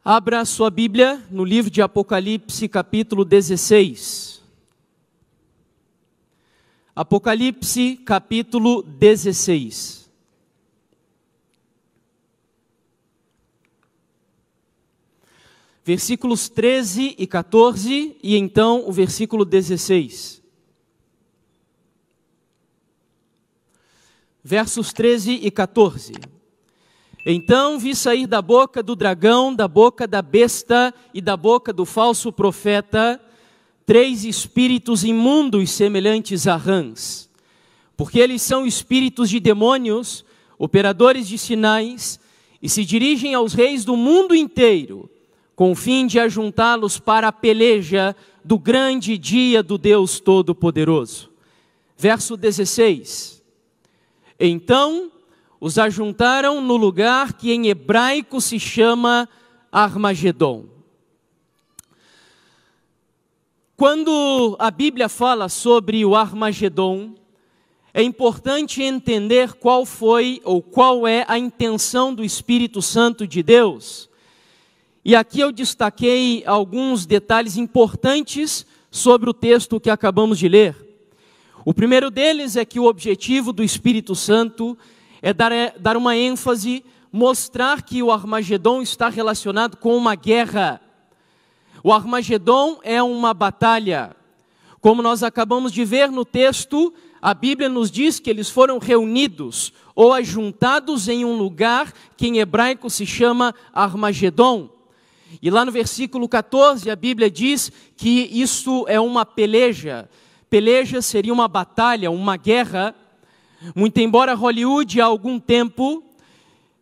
Abra sua Bíblia no livro de Apocalipse, capítulo 16. Apocalipse, capítulo 16. Versículos 13 e 14 e então o versículo 16. Versos 13 e 14. Então vi sair da boca do dragão, da boca da besta e da boca do falso profeta, 3 espíritos imundos semelhantes a rãs, porque eles são espíritos de demônios, operadores de sinais, e se dirigem aos reis do mundo inteiro, com o fim de ajuntá-los para a peleja do grande dia do Deus Todo-Poderoso. Verso 16. Então os ajuntaram no lugar que em hebraico se chama Armagedon. Quando a Bíblia fala sobre o Armagedon, é importante entender qual foi ou qual é a intenção do Espírito Santo de Deus. E aqui eu destaquei alguns detalhes importantes sobre o texto que acabamos de ler. O primeiro deles é que o objetivo do Espírito Santo é dar uma ênfase, mostrar que o Armagedon está relacionado com uma guerra. O Armagedon é uma batalha. Como nós acabamos de ver no texto, a Bíblia nos diz que eles foram reunidos ou ajuntados em um lugar que em hebraico se chama Armagedon. E lá no versículo 14 a Bíblia diz que isso é uma peleja. Peleja seria uma batalha, uma guerra. Muito embora Hollywood há algum tempo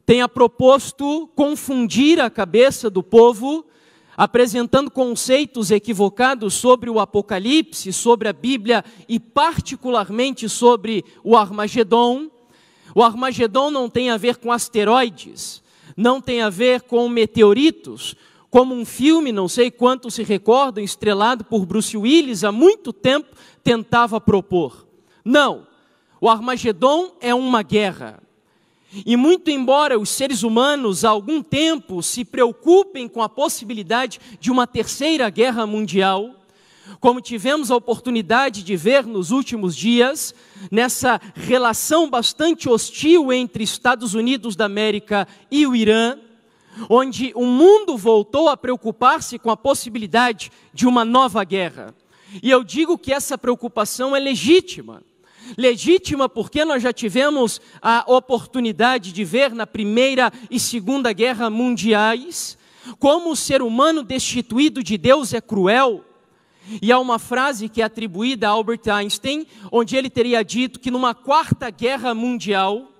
tenha proposto confundir a cabeça do povo, apresentando conceitos equivocados sobre o Apocalipse, sobre a Bíblia e particularmente sobre o Armagedon. O Armagedon não tem a ver com asteroides, não tem a ver com meteoritos, como um filme, não sei quantos se recordam, estrelado por Bruce Willis há muito tempo, tentava propor. Não. O Armagedon é uma guerra. E muito embora os seres humanos há algum tempo se preocupem com a possibilidade de uma terceira guerra mundial, como tivemos a oportunidade de ver nos últimos dias, nessa relação bastante hostil entre Estados Unidos da América e o Irã, onde o mundo voltou a preocupar-se com a possibilidade de uma nova guerra. E eu digo que essa preocupação é legítima. Legítima porque nós já tivemos a oportunidade de ver na Primeira e Segunda Guerra Mundiais como o ser humano destituído de Deus é cruel. E há uma frase que é atribuída a Albert Einstein, onde ele teria dito que numa quarta guerra mundial,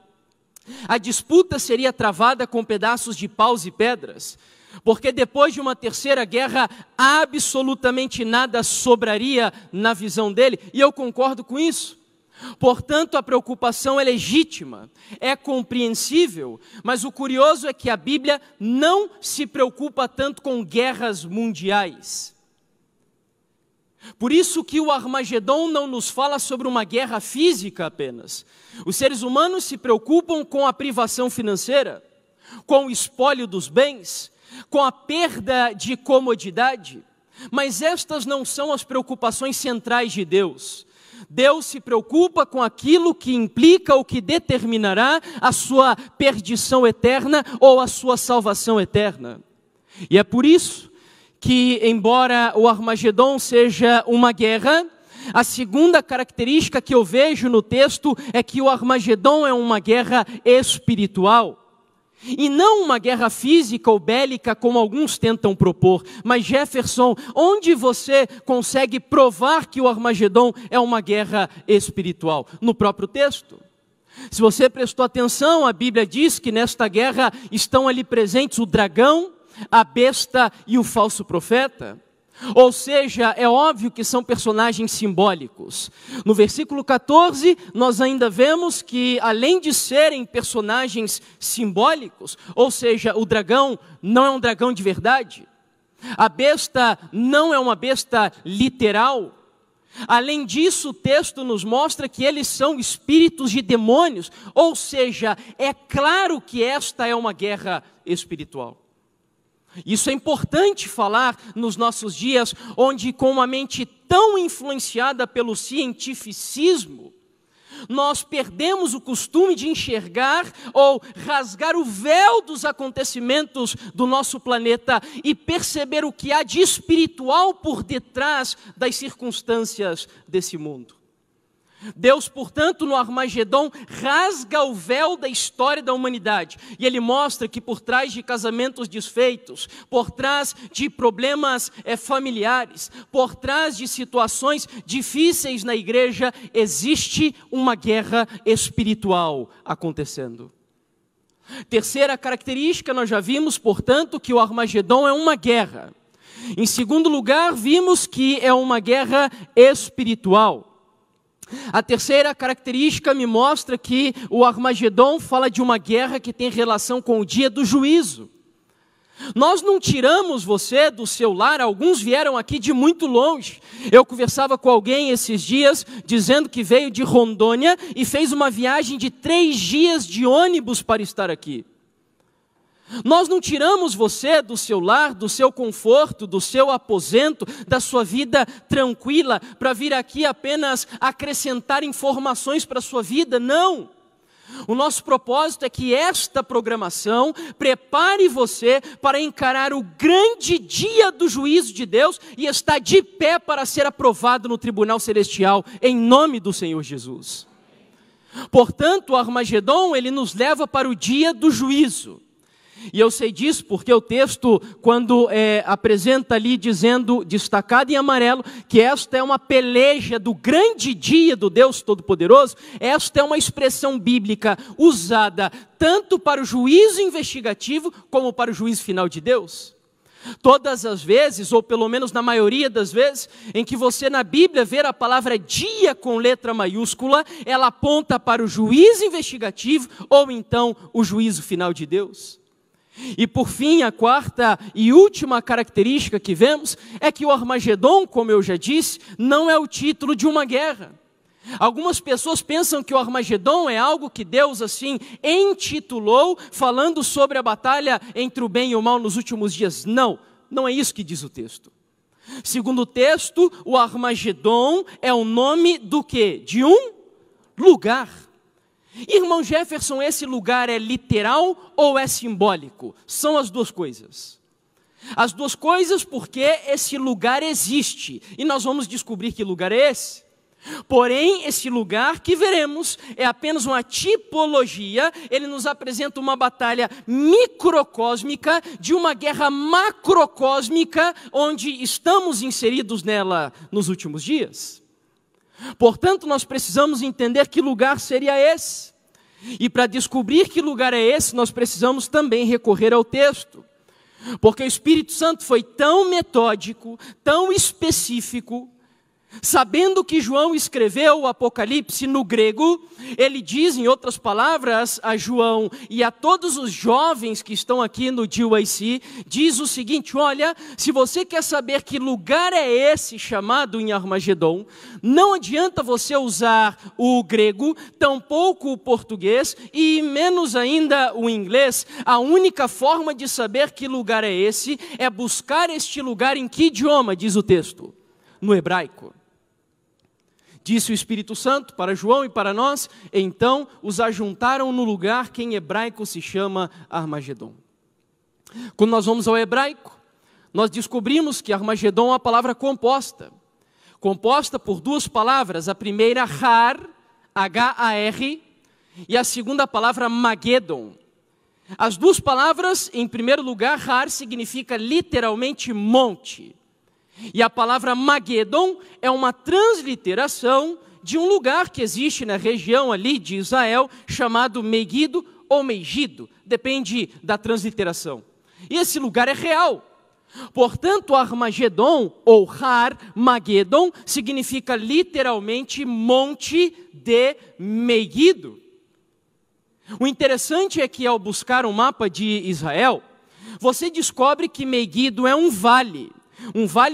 a disputa seria travada com pedaços de paus e pedras, porque depois de uma terceira guerra, absolutamente nada sobraria na visão dele, e eu concordo com isso. Portanto, a preocupação é legítima, é compreensível, mas o curioso é que a Bíblia não se preocupa tanto com guerras mundiais. Por isso que o Armagedon não nos fala sobre uma guerra física apenas. Os seres humanos se preocupam com a privação financeira, com o espólio dos bens, com a perda de comodidade, mas estas não são as preocupações centrais de Deus. Deus se preocupa com aquilo que implica ou que determinará a sua perdição eterna ou a sua salvação eterna. E é por isso que, embora o Armagedon seja uma guerra, a segunda característica que eu vejo no texto é que o Armagedon é uma guerra espiritual. E não uma guerra física ou bélica, como alguns tentam propor. Mas Jefferson, onde você consegue provar que o Armagedon é uma guerra espiritual? No próprio texto. Se você prestou atenção, a Bíblia diz que nesta guerra estão ali presentes o dragão, a besta e o falso profeta. Ou seja, é óbvio que são personagens simbólicos. No versículo 14, nós ainda vemos que, além de serem personagens simbólicos, ou seja, o dragão não é um dragão de verdade, a besta não é uma besta literal. Além disso, o texto nos mostra que eles são espíritos de demônios, ou seja, é claro que esta é uma guerra espiritual. Isso é importante falar nos nossos dias, onde com uma mente tão influenciada pelo cientificismo, nós perdemos o costume de enxergar ou rasgar o véu dos acontecimentos do nosso planeta e perceber o que há de espiritual por detrás das circunstâncias desse mundo. Deus, portanto, no Armagedon, rasga o véu da história da humanidade. E Ele mostra que por trás de casamentos desfeitos, por trás de problemas familiares, por trás de situações difíceis na igreja, existe uma guerra espiritual acontecendo. Terceira característica, nós já vimos, portanto, que o Armagedon é uma guerra. Em segundo lugar, vimos que é uma guerra espiritual. A terceira característica me mostra que o Armagedon fala de uma guerra que tem relação com o dia do juízo. Nós não tiramos você do seu lar, alguns vieram aqui de muito longe. Eu conversava com alguém esses dias, dizendo que veio de Rondônia e fez uma viagem de 3 dias de ônibus para estar aqui. Nós não tiramos você do seu lar, do seu conforto, do seu aposento, da sua vida tranquila, para vir aqui apenas acrescentar informações para a sua vida, não. O nosso propósito é que esta programação prepare você para encarar o grande dia do juízo de Deus e estar de pé para ser aprovado no tribunal celestial, em nome do Senhor Jesus. Portanto, o Armagedon, ele nos leva para o dia do juízo. E eu sei disso porque o texto, quando apresenta ali, dizendo, destacado em amarelo, que esta é uma peleja do grande dia do Deus Todo-Poderoso, esta é uma expressão bíblica usada tanto para o juízo investigativo, como para o juízo final de Deus. Todas as vezes, ou pelo menos na maioria das vezes, em que você na Bíblia vê a palavra dia com letra maiúscula, ela aponta para o juízo investigativo, ou então o juízo final de Deus. E por fim, a quarta e última característica que vemos é que o Armagedon, como eu já disse, não é o título de uma guerra. Algumas pessoas pensam que o Armagedon é algo que Deus assim intitulou, falando sobre a batalha entre o bem e o mal nos últimos dias. Não, não é isso que diz o texto. Segundo o texto, o Armagedon é o nome do quê? De um lugar. Irmão Jefferson, esse lugar é literal ou é simbólico? São as duas coisas. As duas coisas porque esse lugar existe. E nós vamos descobrir que lugar é esse. Porém, esse lugar que veremos é apenas uma tipologia. Ele nos apresenta uma batalha microcósmica de uma guerra macrocósmica, onde estamos inseridos nela nos últimos dias. Portanto, nós precisamos entender que lugar seria esse. E para descobrir que lugar é esse, nós precisamos também recorrer ao texto. Porque o Espírito Santo foi tão metódico, tão específico, sabendo que João escreveu o Apocalipse no grego, ele diz, em outras palavras, a João e a todos os jovens que estão aqui no GYC, diz o seguinte: olha, se você quer saber que lugar é esse chamado em Armagedon, não adianta você usar o grego, tampouco o português e menos ainda o inglês. A única forma de saber que lugar é esse é buscar este lugar em que idioma, diz o texto? No hebraico. Disse o Espírito Santo para João e para nós, então os ajuntaram no lugar que em hebraico se chama Armagedon. Quando nós vamos ao hebraico, nós descobrimos que Armagedon é uma palavra composta por duas palavras, a primeira Har, H-A-R, e a segunda palavra Magedon. As duas palavras, em primeiro lugar, Har significa literalmente monte. E a palavra Magedon é uma transliteração de um lugar que existe na região ali de Israel, chamado Megido ou Megido, depende da transliteração. E esse lugar é real. Portanto, Armagedon, ou Har-Magedon, significa literalmente monte de Megido. O interessante é que ao buscar um mapa de Israel, você descobre que Megido é um vale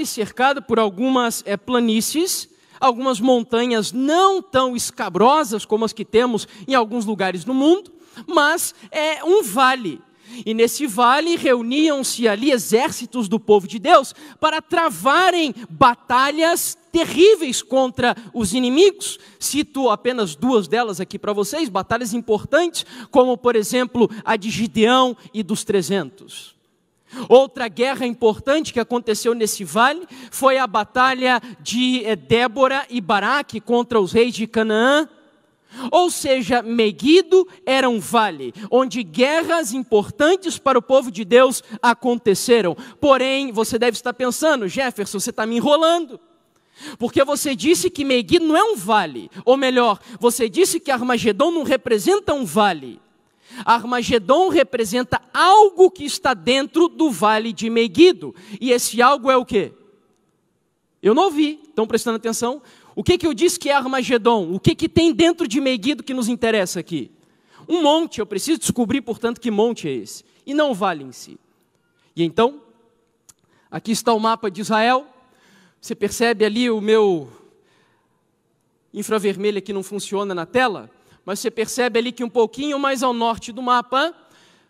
cercado por algumas planícies, algumas montanhas não tão escabrosas como as que temos em alguns lugares no mundo, mas é um vale. E nesse vale reuniam-se ali exércitos do povo de Deus para travarem batalhas terríveis contra os inimigos. Cito apenas duas delas aqui para vocês, batalhas importantes, como por exemplo a de Gideão e dos 300. Outra guerra importante que aconteceu nesse vale foi a batalha de Débora e Baraque contra os reis de Canaã. Ou seja, Megido era um vale, onde guerras importantes para o povo de Deus aconteceram. Porém, você deve estar pensando, Jefferson, você está me enrolando. Porque você disse que Megido não é um vale. Ou melhor, você disse que Armagedon não representa um vale. Armagedon representa algo que está dentro do vale de Megido. E esse algo é o quê? Eu não ouvi, estão prestando atenção? O que eu disse que é Armagedon? O que tem dentro de Megido que nos interessa aqui? Um monte, eu preciso descobrir, portanto, que monte é esse. E não o vale em si. E então, aqui está o mapa de Israel. Você percebe ali o meu infravermelho aqui não funciona na tela, mas você percebe ali que um pouquinho mais ao norte do mapa,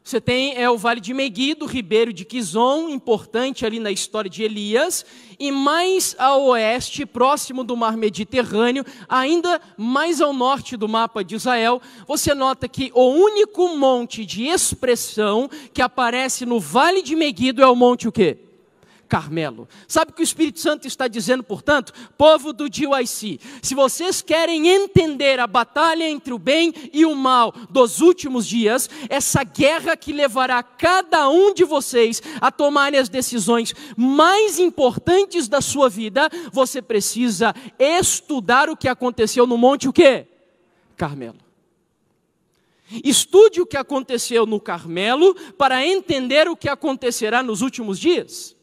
você tem o Vale de Megido, Ribeiro de Quizon, importante ali na história de Elias, e mais ao oeste, próximo do mar Mediterrâneo, ainda mais ao norte do mapa de Israel, você nota que o único monte de expressão que aparece no Vale de Megido é o monte o quê? Carmelo. Sabe o que o Espírito Santo está dizendo, portanto? Povo do GYC, se vocês querem entender a batalha entre o bem e o mal dos últimos dias, essa guerra que levará cada um de vocês a tomarem as decisões mais importantes da sua vida, você precisa estudar o que aconteceu no monte o quê? Carmelo. Estude o que aconteceu no Carmelo para entender o que acontecerá nos últimos dias.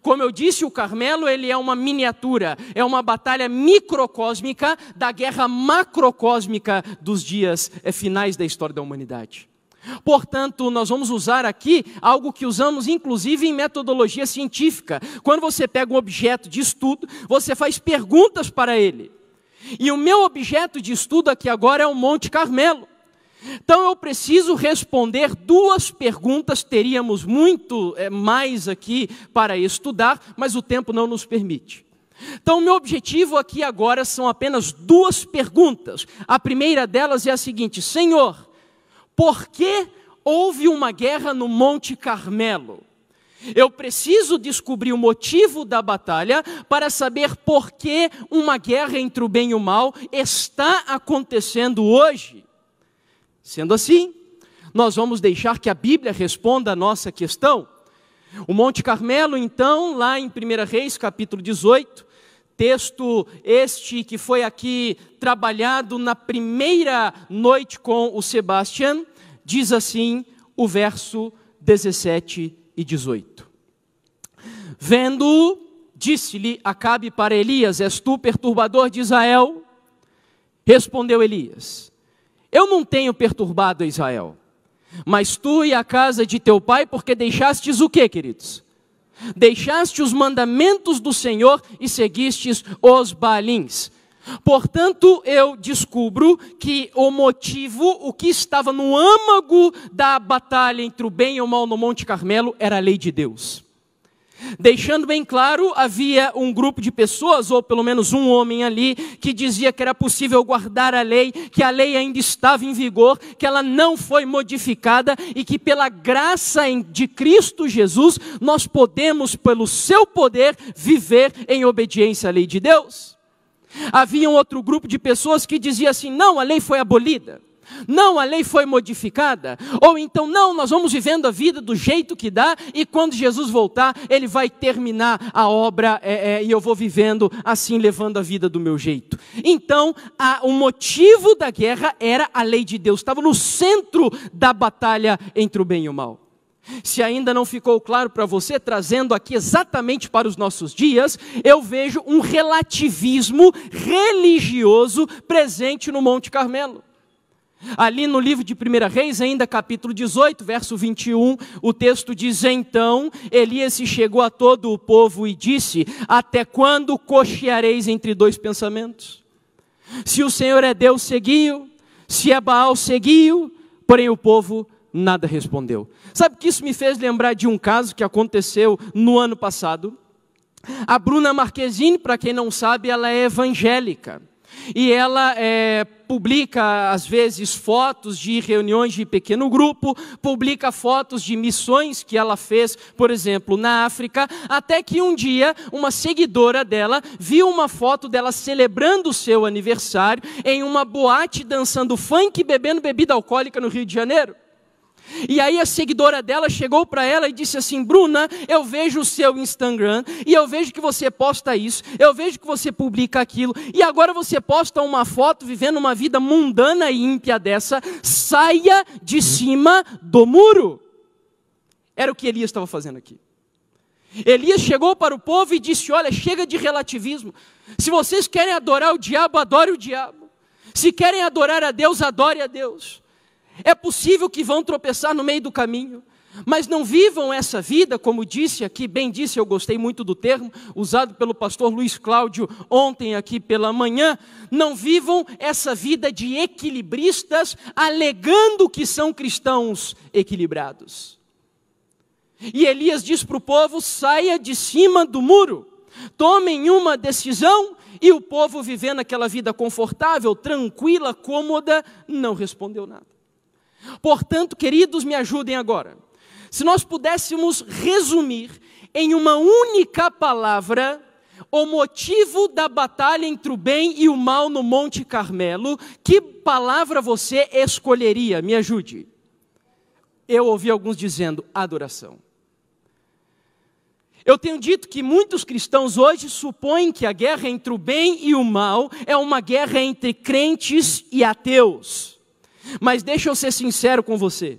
Como eu disse, o Carmelo ele é uma miniatura, é uma batalha microcósmica da guerra macrocósmica dos dias finais da história da humanidade. Portanto, nós vamos usar aqui algo que usamos inclusive em metodologia científica. Quando você pega um objeto de estudo, você faz perguntas para ele. E o meu objeto de estudo aqui agora é o Monte Carmelo. Então eu preciso responder duas perguntas, teríamos muito mais aqui para estudar, mas o tempo não nos permite. Então o meu objetivo aqui agora são apenas duas perguntas. A primeira delas é a seguinte: Senhor, por que houve uma guerra no Monte Carmelo? Eu preciso descobrir o motivo da batalha para saber por que uma guerra entre o bem e o mal está acontecendo hoje. Sendo assim, nós vamos deixar que a Bíblia responda a nossa questão. O Monte Carmelo, então, lá em 1 Reis, capítulo 18, texto este que foi aqui trabalhado na primeira noite com o Sebastian, diz assim o verso 17 e 18. Vendo, disse-lhe Acabe para Elias: és tu perturbador de Israel? Respondeu Elias: eu não tenho perturbado Israel, mas tu e a casa de teu pai, porque deixastes o quê, queridos? Deixaste os mandamentos do Senhor e seguistes os Baalins. Portanto, eu descubro que o motivo, o que estava no âmago da batalha entre o bem e o mal no Monte Carmelo, era a lei de Deus. Deixando bem claro, havia um grupo de pessoas, ou pelo menos um homem ali, que dizia que era possível guardar a lei, que a lei ainda estava em vigor, que ela não foi modificada e que pela graça de Cristo Jesus, nós podemos, pelo seu poder, viver em obediência à lei de Deus. Havia um outro grupo de pessoas que dizia assim: não, a lei foi abolida. Não, a lei foi modificada. Ou então, não, nós vamos vivendo a vida do jeito que dá, e quando Jesus voltar, Ele vai terminar a obra, e eu vou vivendo assim, levando a vida do meu jeito. Então, o motivo da guerra era a lei de Deus, estava no centro da batalha entre o bem e o mal. Se ainda não ficou claro para você, trazendo aqui exatamente para os nossos dias, eu vejo um relativismo religioso presente no Monte Carmelo. Ali no livro de 1 Reis, ainda capítulo 18, verso 21, o texto diz: então Elias se chegou a todo o povo e disse: até quando cocheareis entre dois pensamentos? Se o Senhor é Deus, seguiu; se é Baal, seguiu. Porém o povo nada respondeu. Sabe que isso me fez lembrar de um caso que aconteceu no ano passado? A Bruna Marquezine, para quem não sabe, ela é evangélica. E ela publica, às vezes, fotos de reuniões de pequeno grupo, publica fotos de missões que ela fez, por exemplo, na África, até que um dia, uma seguidora dela viu uma foto dela celebrando o seu aniversário em uma boate, dançando funk e bebendo bebida alcoólica no Rio de Janeiro. E aí a seguidora dela chegou para ela e disse assim: Bruna, eu vejo o seu Instagram, e eu vejo que você posta isso, eu vejo que você publica aquilo, e agora você posta uma foto vivendo uma vida mundana e ímpia dessa, saia de cima do muro. Era o que Elias estava fazendo aqui. Elias chegou para o povo e disse: olha, chega de relativismo. Se vocês querem adorar o diabo, adore o diabo. Se querem adorar a Deus, adore a Deus. É possível que vão tropeçar no meio do caminho, mas não vivam essa vida, como disse aqui, bem disse, eu gostei muito do termo, usado pelo pastor Luiz Cláudio ontem aqui pela manhã, não vivam essa vida de equilibristas, alegando que são cristãos equilibrados. E Elias diz para o povo: saia de cima do muro, tomem uma decisão, e o povo, vivendo aquela vida confortável, tranquila, cômoda, não respondeu nada. Portanto, queridos, me ajudem agora. Se nós pudéssemos resumir em uma única palavra o motivo da batalha entre o bem e o mal no Monte Carmelo, que palavra você escolheria? Me ajude. Eu ouvi alguns dizendo: adoração. Eu tenho dito que muitos cristãos hoje supõem que a guerra entre o bem e o mal é uma guerra entre crentes e ateus. Mas deixa eu ser sincero com você.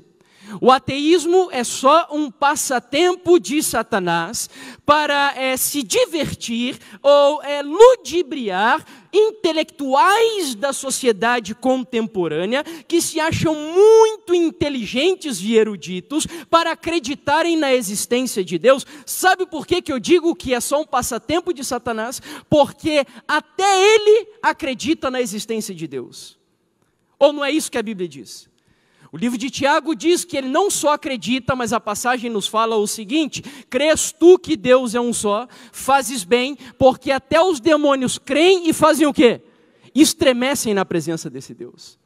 O ateísmo é só um passatempo de Satanás para se divertir ou ludibriar intelectuais da sociedade contemporânea que se acham muito inteligentes e eruditos para acreditarem na existência de Deus. Sabe por que eu digo que é só um passatempo de Satanás? Porque até ele acredita na existência de Deus. Ou não é isso que a Bíblia diz? O livro de Tiago diz que ele não só acredita, mas a passagem nos fala o seguinte: crês tu que Deus é um só, fazes bem, porque até os demônios creem e fazem o quê? Estremecem na presença desse Deus.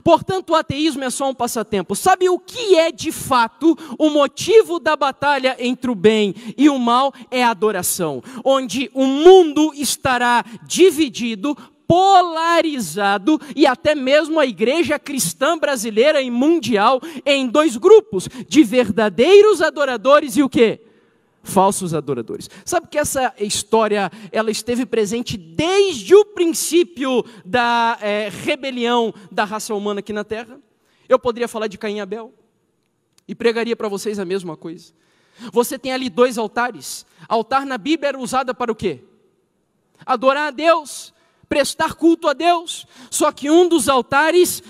Portanto, o ateísmo é só um passatempo. Sabe o que é de fato o motivo da batalha entre o bem e o mal? É a adoração, onde o mundo estará dividido, polarizado, e até mesmo a igreja cristã brasileira e mundial em dois grupos, de verdadeiros adoradores e o quê? Falsos adoradores. Sabe que essa história, ela esteve presente desde o princípio da rebelião da raça humana aqui na Terra? Eu poderia falar de Caim e Abel e pregaria para vocês a mesma coisa. Você tem ali dois altares. Altar na Bíblia era usada para o quê? Adorar a Deus, prestar culto a Deus. Só que um dos altares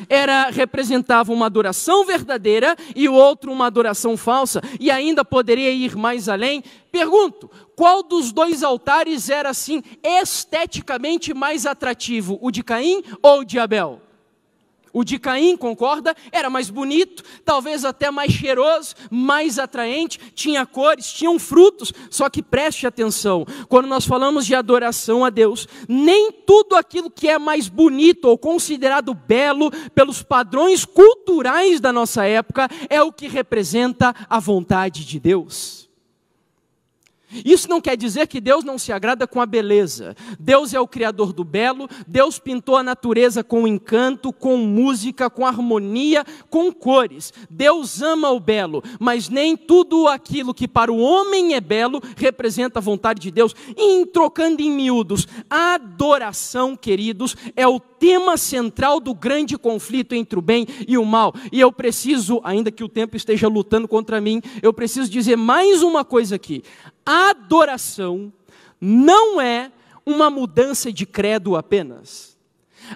representava uma adoração verdadeira e o outro uma adoração falsa. E ainda poderia ir mais além. Pergunto, qual dos dois altares era assim esteticamente mais atrativo? O de Caim ou o de Abel? O de Caim, concorda? Era mais bonito, talvez até mais cheiroso, mais atraente, tinha cores, tinham frutos. Só que preste atenção, quando nós falamos de adoração a Deus, nem tudo aquilo que é mais bonito ou considerado belo pelos padrões culturais da nossa época é o que representa a vontade de Deus. Isso não quer dizer que Deus não se agrada com a beleza. Deus é o criador do belo, Deus pintou a natureza com encanto, com música, com harmonia, com cores. Deus ama o belo, mas nem tudo aquilo que para o homem é belo representa a vontade de Deus. E trocando em miúdos, a adoração, queridos, é o tema central do grande conflito entre o bem e o mal. E eu preciso, ainda que o tempo esteja lutando contra mim, eu preciso dizer mais uma coisa aqui. A adoração não é uma mudança de credo apenas.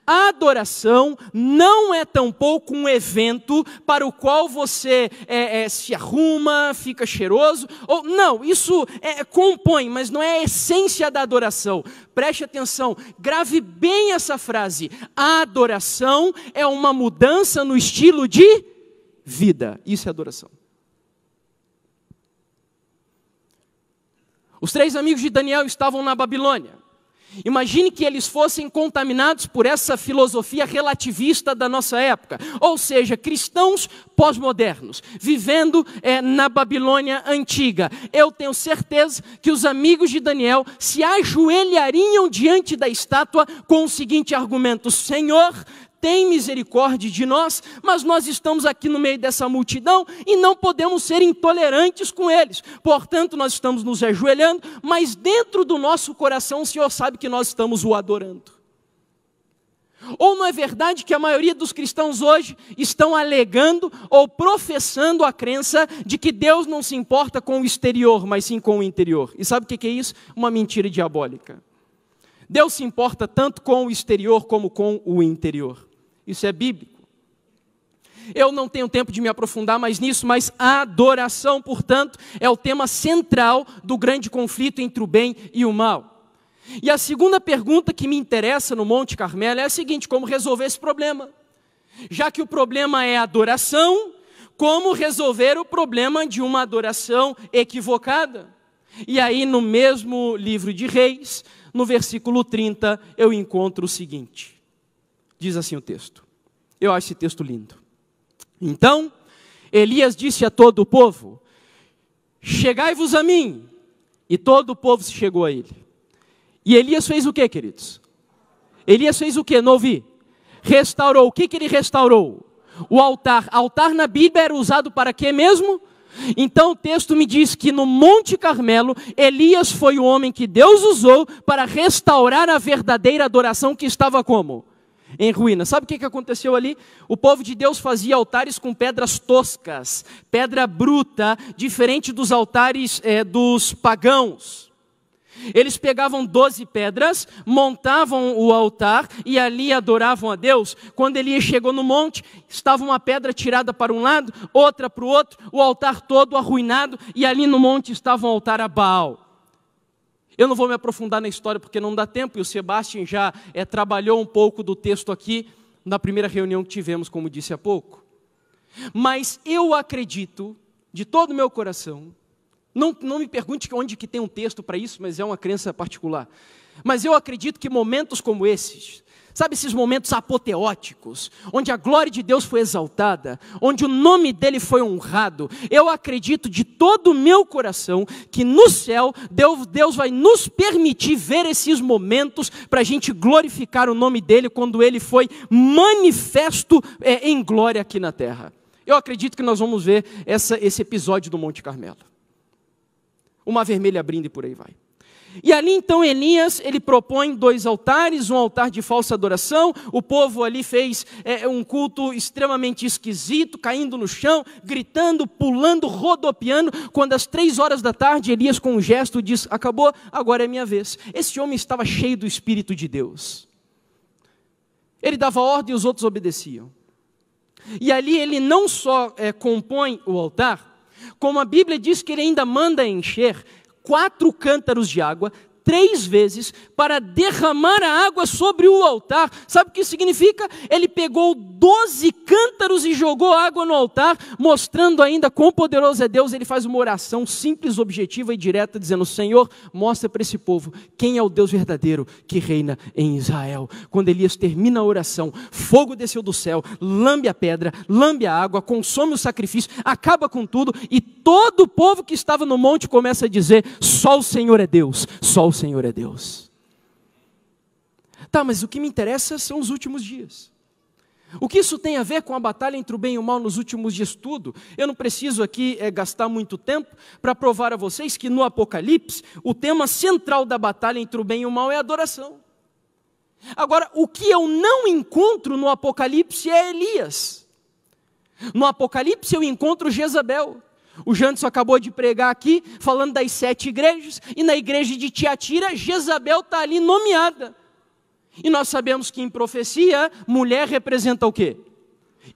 A adoração não é tampouco um evento para o qual você se arruma, fica cheiroso. Não, isso compõe, mas não é a essência da adoração. Preste atenção, grave bem essa frase. A adoração é uma mudança no estilo de vida. Isso é adoração. Os 3 amigos de Daniel estavam na Babilônia. Imagine que eles fossem contaminados por essa filosofia relativista da nossa época. Ou seja, cristãos pós-modernos, vivendo na Babilônia antiga. Eu tenho certeza que os amigos de Daniel se ajoelhariam diante da estátua com o seguinte argumento: Senhor, tem misericórdia de nós, mas nós estamos aqui no meio dessa multidão e não podemos ser intolerantes com eles. Portanto, nós estamos nos ajoelhando, mas dentro do nosso coração o Senhor sabe que nós estamos o adorando. Ou não é verdade que a maioria dos cristãos hoje estão alegando ou professando a crença de que Deus não se importa com o exterior, mas sim com o interior? E sabe o que é isso? Uma mentira diabólica. Deus se importa tanto com o exterior como com o interior. Isso é bíblico. Eu não tenho tempo de me aprofundar mais nisso, mas a adoração, portanto, é o tema central do grande conflito entre o bem e o mal. E a segunda pergunta que me interessa no Monte Carmelo é a seguinte: como resolver esse problema? Já que o problema é adoração, como resolver o problema de uma adoração equivocada? E aí, no mesmo livro de Reis, no versículo 30, eu encontro o seguinte. Diz assim o texto. Eu acho esse texto lindo. Então, Elias disse a todo o povo: chegai-vos a mim. E todo o povo se chegou a ele. E Elias fez o que, queridos? Elias fez o que? Não ouvi. Restaurou. O que ele restaurou? O altar. Altar na Bíblia era usado para quê mesmo? Então o texto me diz que no Monte Carmelo, Elias foi o homem que Deus usou para restaurar a verdadeira adoração que estava como? Em ruína. Sabe o que aconteceu ali? O povo de Deus fazia altares com pedras toscas, pedra bruta, diferente dos altares dos pagãos. Eles pegavam 12 pedras, montavam o altar e ali adoravam a Deus. Quando Elias chegou no monte, estava uma pedra tirada para um lado, outra para o outro, o altar todo arruinado, e ali no monte estava um altar a Baal. Eu não vou me aprofundar na história porque não dá tempo, e o Sebastião já trabalhou um pouco do texto aqui na primeira reunião que tivemos, como disse há pouco. Mas eu acredito, de todo o meu coração, não me pergunte onde que tem um texto para isso, mas é uma crença particular. Mas eu acredito que momentos como esses, sabe, esses momentos apoteóticos, onde a glória de Deus foi exaltada, onde o nome dele foi honrado, eu acredito de todo o meu coração que no céu Deus vai nos permitir ver esses momentos para a gente glorificar o nome dele quando ele foi manifesto em glória aqui na terra. Eu acredito que nós vamos ver esse episódio do Monte Carmelo. Uma vermelha abrindo e por aí vai. E ali então Elias, ele propõe 2 altares, um altar de falsa adoração. O povo ali fez um culto extremamente esquisito, caindo no chão, gritando, pulando, rodopiando. Quando às 3 horas da tarde, Elias com um gesto diz: acabou, agora é minha vez. Esse homem estava cheio do Espírito de Deus. Ele dava ordem e os outros obedeciam. E ali ele não só compõe o altar, como a Bíblia diz que ele ainda manda encher 4 cântaros de água, 3 vezes para derramar a água sobre o altar. Sabe o que isso significa? Ele pegou 12 cântaros e jogou água no altar, mostrando ainda quão poderoso é Deus. Ele faz uma oração simples, objetiva e direta, dizendo: Senhor, mostra para esse povo quem é o Deus verdadeiro que reina em Israel. Quando Elias termina a oração, fogo desceu do céu, lambe a pedra, lambe a água, consome o sacrifício, acaba com tudo, e todo o povo que estava no monte começa a dizer: só o Senhor é Deus, só o Senhor é Deus. Tá, mas o que me interessa são os últimos dias. O que isso tem a ver com a batalha entre o bem e o mal nos últimos dias? Tudo. Eu não preciso aqui gastar muito tempo para provar a vocês que no Apocalipse o tema central da batalha entre o bem e o mal é a adoração. Agora, o que eu não encontro no Apocalipse é Elias. No Apocalipse eu encontro Jezabel. O Janderson acabou de pregar aqui, falando das 7 igrejas, e na igreja de Tiatira, Jezabel está ali nomeada. E nós sabemos que em profecia, mulher representa o quê?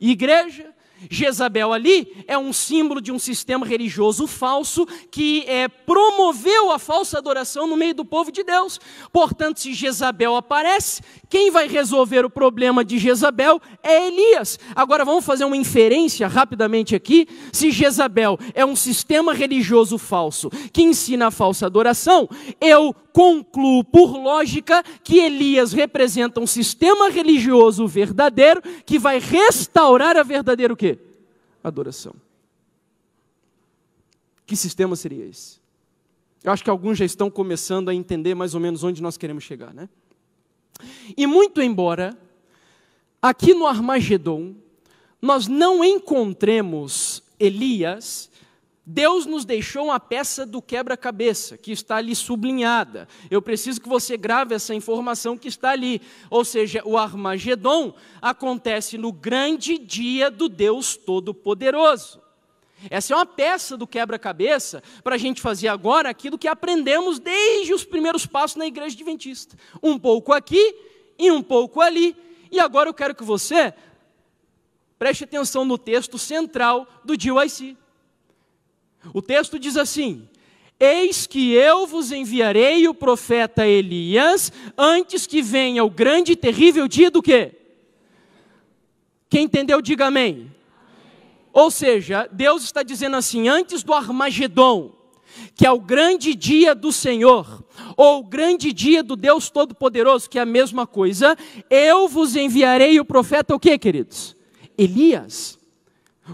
Igreja. Jezabel ali é um símbolo de um sistema religioso falso que promoveu a falsa adoração no meio do povo de Deus. Portanto, se Jezabel aparece, quem vai resolver o problema de Jezabel é Elias. Agora vamos fazer uma inferência rapidamente aqui. Se Jezabel é um sistema religioso falso que ensina a falsa adoração, eu concluo por lógica que Elias representa um sistema religioso verdadeiro que vai restaurar a verdadeira o quê? Adoração. Que sistema seria esse? Eu acho que alguns já estão começando a entender mais ou menos onde nós queremos chegar, né? E muito embora aqui no Armagedon nós não encontremos Elias, Deus nos deixou uma peça do quebra-cabeça, que está ali sublinhada. Eu preciso que você grave essa informação que está ali. Ou seja, o Armagedon acontece no grande dia do Deus Todo-Poderoso. Essa é uma peça do quebra-cabeça para a gente fazer agora aquilo que aprendemos desde os primeiros passos na Igreja Adventista. Um pouco aqui e um pouco ali. E agora eu quero que você preste atenção no texto central do GYC. O texto diz assim: eis que eu vos enviarei o profeta Elias, antes que venha o grande e terrível dia do quê? Quem entendeu, diga amém. Ou seja, Deus está dizendo assim, antes do Armagedon, que é o grande dia do Senhor, ou o grande dia do Deus Todo-Poderoso, que é a mesma coisa, eu vos enviarei o profeta o quê, queridos? Elias.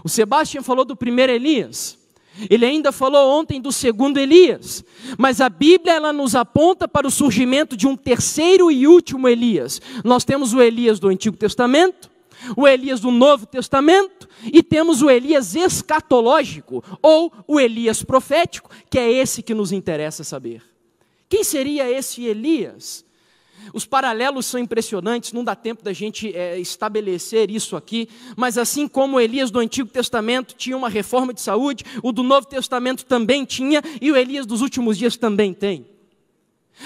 O Sebastião falou do primeiro Elias. Ele ainda falou ontem do segundo Elias, mas a Bíblia ela nos aponta para o surgimento de um terceiro e último Elias. Nós temos o Elias do Antigo Testamento, o Elias do Novo Testamento, e temos o Elias escatológico, ou o Elias profético, que é esse que nos interessa saber. Quem seria esse Elias? Os paralelos são impressionantes, não dá tempo da gente estabelecer isso aqui, mas assim como Elias do Antigo Testamento tinha uma reforma de saúde, o do Novo Testamento também tinha, e o Elias dos últimos dias também tem.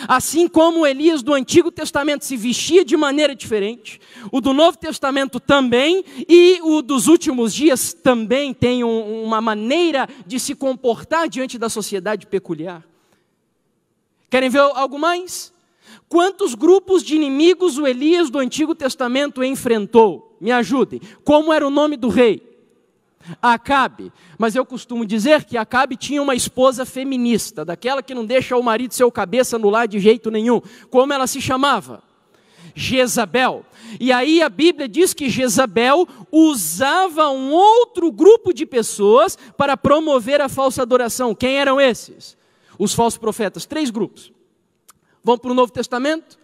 Assim como o Elias do Antigo Testamento se vestia de maneira diferente, o do Novo Testamento também, e o dos últimos dias também tem uma maneira de se comportar diante da sociedade peculiar. Querem ver algo mais? Quantos grupos de inimigos o Elias do Antigo Testamento enfrentou? Me ajudem. Como era o nome do rei? Acabe. Mas eu costumo dizer que Acabe tinha uma esposa feminista, daquela que não deixa o marido ser o cabeça no lar de jeito nenhum. Como ela se chamava? Jezabel. E aí a Bíblia diz que Jezabel usava um outro grupo de pessoas para promover a falsa adoração. Quem eram esses? Os falsos profetas. 3 grupos. Vamos para o Novo Testamento?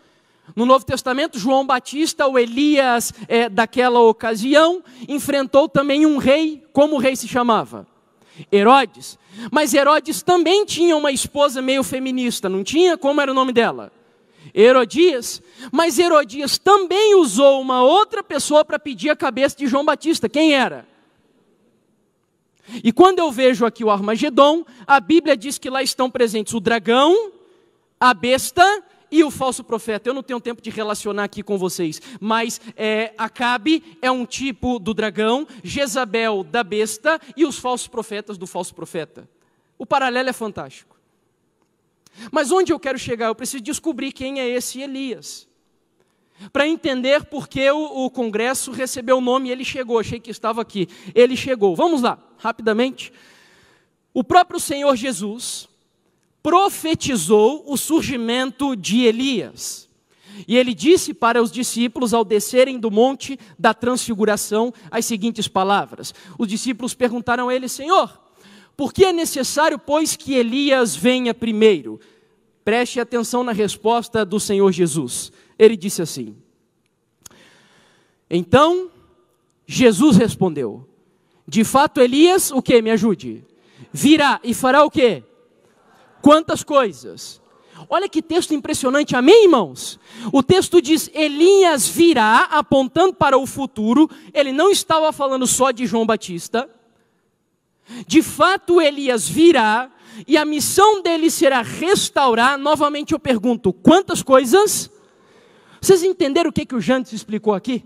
No Novo Testamento, João Batista, o Elias daquela ocasião, enfrentou também um rei. Como o rei se chamava? Herodes. Mas Herodes também tinha uma esposa meio feminista, não tinha? Como era o nome dela? Herodias. Mas Herodias também usou uma outra pessoa para pedir a cabeça de João Batista. Quem era? E quando eu vejo aqui o Armagedon, a Bíblia diz que lá estão presentes o dragão, a besta e o falso profeta. Eu não tenho tempo de relacionar aqui com vocês, mas Acabe é um tipo do dragão, Jezabel da besta e os falsos profetas do falso profeta. O paralelo é fantástico. Mas onde eu quero chegar? Eu preciso descobrir quem é esse Elias, para entender por que o congresso recebeu o nome Ele Chegou. Achei que estava aqui. Ele chegou. Vamos lá, rapidamente. O próprio Senhor Jesus profetizou o surgimento de Elias. E ele disse para os discípulos, ao descerem do monte da transfiguração, as seguintes palavras. Os discípulos perguntaram a ele: Senhor, por que é necessário, pois, que Elias venha primeiro? Preste atenção na resposta do Senhor Jesus. Ele disse assim: então, Jesus respondeu: de fato, Elias, o que? Me ajude. Virá e fará o quê? Quantas coisas? Olha que texto impressionante, amém, irmãos? O texto diz: Elias virá, apontando para o futuro. Ele não estava falando só de João Batista. De fato, Elias virá, e a missão dele será restaurar. Novamente eu pergunto: quantas coisas? Vocês entenderam o que o Jantes explicou aqui?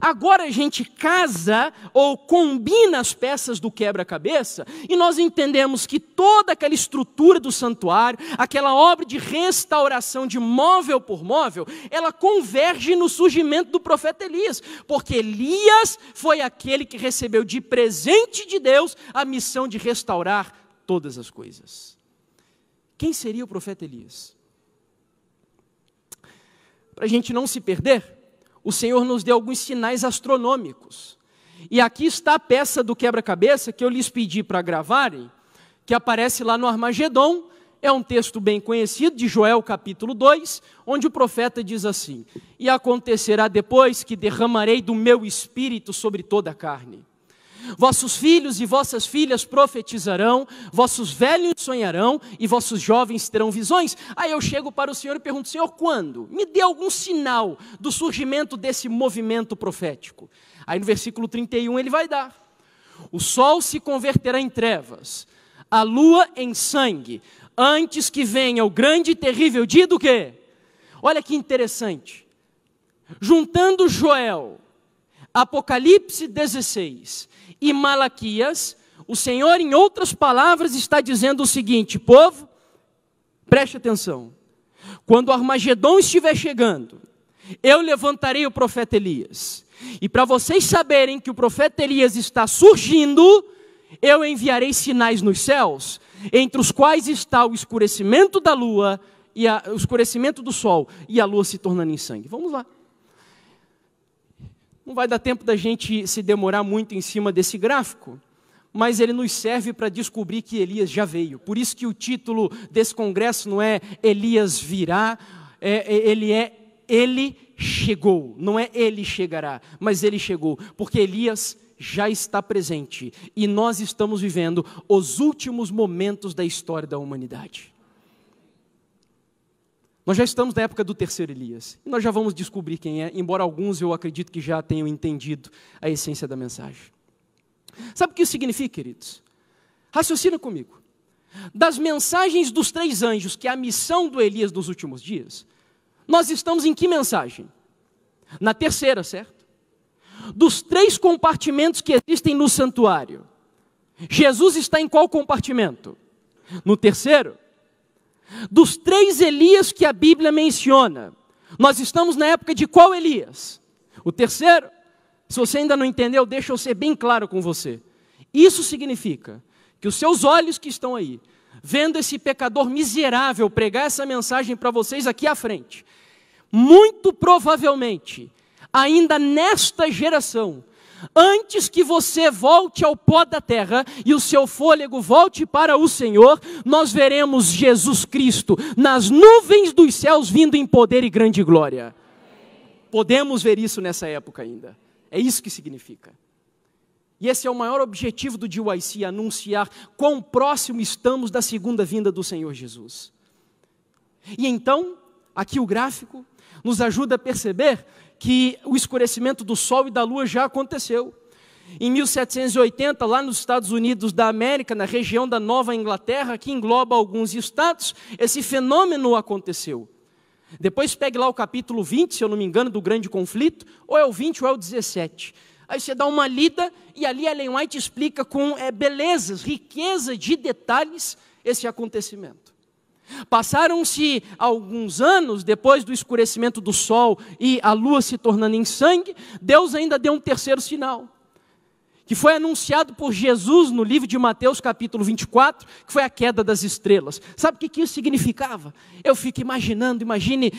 Agora a gente casa ou combina as peças do quebra-cabeça e nós entendemos que toda aquela estrutura do santuário, aquela obra de restauração de móvel por móvel, ela converge no surgimento do profeta Elias, porque Elias foi aquele que recebeu de presente de Deus a missão de restaurar todas as coisas. Quem seria o profeta Elias? Para a gente não se perder, o Senhor nos deu alguns sinais astronômicos. E aqui está a peça do quebra-cabeça que eu lhes pedi para gravarem, que aparece lá no Armagedon. É um texto bem conhecido, de Joel capítulo 2, onde o profeta diz assim: e acontecerá depois que derramarei do meu espírito sobre toda a carne. Vossos filhos e vossas filhas profetizarão, vossos velhos sonharão e vossos jovens terão visões. Aí eu chego para o Senhor e pergunto: Senhor, quando? Me dê algum sinal do surgimento desse movimento profético. Aí no versículo 31 ele vai dar: o sol se converterá em trevas, a lua em sangue, antes que venha o grande e terrível dia do quê? Olha que interessante. Juntando Joel, Apocalipse 16 e Malaquias, o Senhor, em outras palavras, está dizendo o seguinte: povo, preste atenção. Quando o Armagedon estiver chegando, eu levantarei o profeta Elias. E para vocês saberem que o profeta Elias está surgindo, eu enviarei sinais nos céus, entre os quais está o escurecimento da lua, o escurecimento do sol e a lua se tornando em sangue. Vamos lá. Não vai dar tempo da gente se demorar muito em cima desse gráfico, mas ele nos serve para descobrir que Elias já veio. Por isso que o título desse congresso não é Elias virá, ele chegou. Não é ele chegará, mas ele chegou, porque Elias já está presente e nós estamos vivendo os últimos momentos da história da humanidade. Nós já estamos na época do terceiro Elias. E nós já vamos descobrir quem é, embora alguns eu acredito que já tenham entendido a essência da mensagem. Sabe o que isso significa, queridos? Raciocina comigo. Das mensagens dos 3 anjos, que é a missão do Elias dos últimos dias, nós estamos em que mensagem? Na terceira, certo? Dos 3 compartimentos que existem no santuário, Jesus está em qual compartimento? No terceiro. Dos 3 Elias que a Bíblia menciona, nós estamos na época de qual Elias? O terceiro. Se você ainda não entendeu, deixa eu ser bem claro com você. Isso significa que os seus olhos que estão aí, vendo esse pecador miserável pregar essa mensagem para vocês aqui à frente, muito provavelmente, ainda nesta geração, antes que você volte ao pó da terra e o seu fôlego volte para o Senhor, nós veremos Jesus Cristo nas nuvens dos céus vindo em poder e grande glória. Podemos ver isso nessa época ainda. É isso que significa. E esse é o maior objetivo do GYC, anunciar quão próximo estamos da segunda vinda do Senhor Jesus. E então, aqui o gráfico nos ajuda a perceber que o escurecimento do sol e da lua já aconteceu. Em 1780, lá nos Estados Unidos da América, na região da Nova Inglaterra, que engloba alguns estados, esse fenômeno aconteceu. Depois pegue lá o capítulo 20, se eu não me engano, do grande conflito, ou é o 20 ou é o 17. Aí você dá uma lida e ali Ellen White explica com belezas, riqueza de detalhes esse acontecimento. Passaram-se alguns anos depois do escurecimento do sol e a lua se tornando em sangue, Deus ainda deu um terceiro sinal, que foi anunciado por Jesus no livro de Mateus capítulo 24, que foi a queda das estrelas. Sabe o que isso significava? Eu fico imaginando, imagine